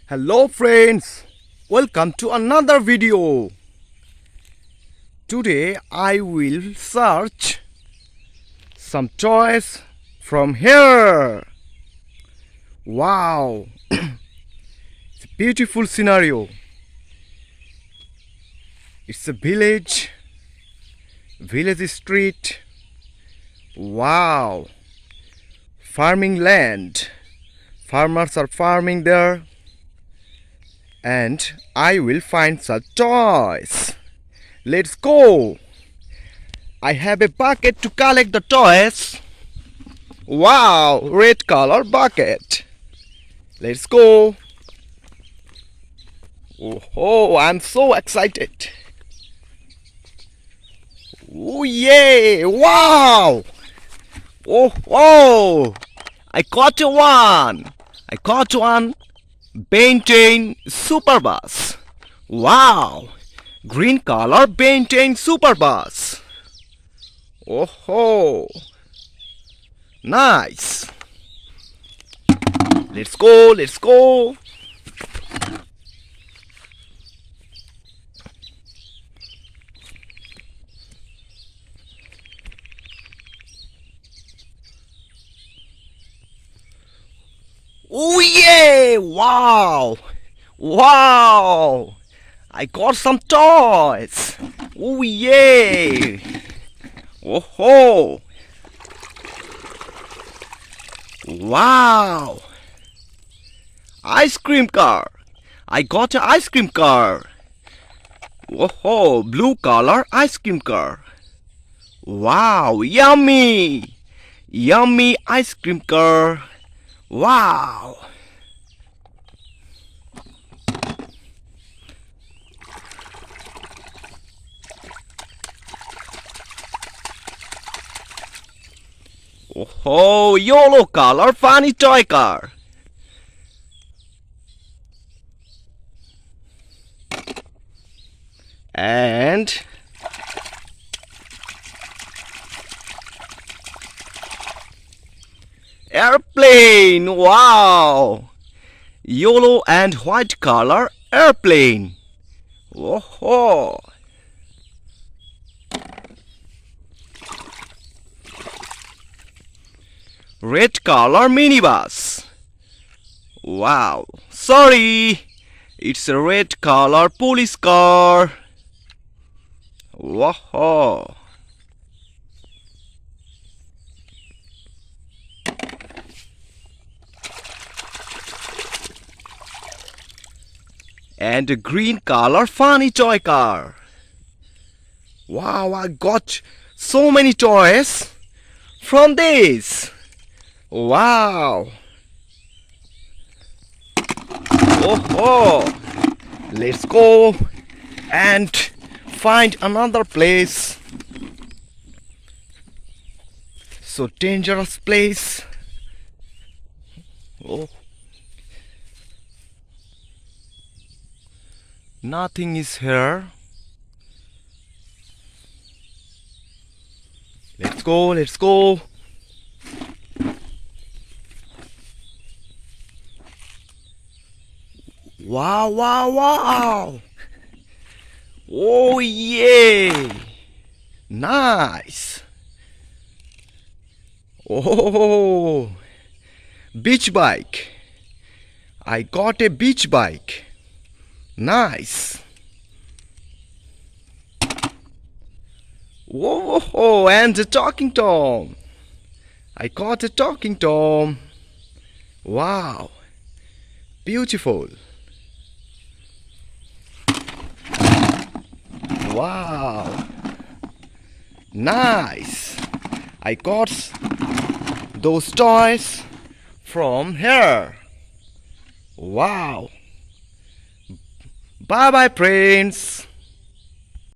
Hello friends, welcome to another video. Today I will search some toys from here. Wow, it's a beautiful scenario. It's a village street. Wow, farming land. Farmers are farming there. And I will find some toys. Let's go. I have a bucket to collect the toys. Wow, red color bucket. Let's go. Oh, I'm so excited. Oh, yay. Wow. Oh, I caught one. Ben10 Super Bus. Wow! Green color Ben10 Super Bus. Oh, nice. Let's go. Oh yeah! Wow! I got some toys. Oh yeah! Oh! Wow! Ice cream car. I got an ice cream car. Oh, blue color ice cream car. Wow! Yummy ice cream car. Wow! Oh, yellow color funny toy car. And airplane. Wow! Yellow and white color airplane. Oh! Red color minibus. Wow! Sorry, it's a red color police car. Wow! And a green color funny toy car. Wow, I got so many toys from this. Wow. Oh, let's go and find another place. So dangerous place. Oh. Nothing is here. Let's go. Wow. Oh yeah. Nice. Oh, beach bike. I got a beach bike. Nice. Whoa, and a talking tom. I got a talking tom. Wow, beautiful. Wow, nice. I got those toys from here. Wow. Bye bye, friends.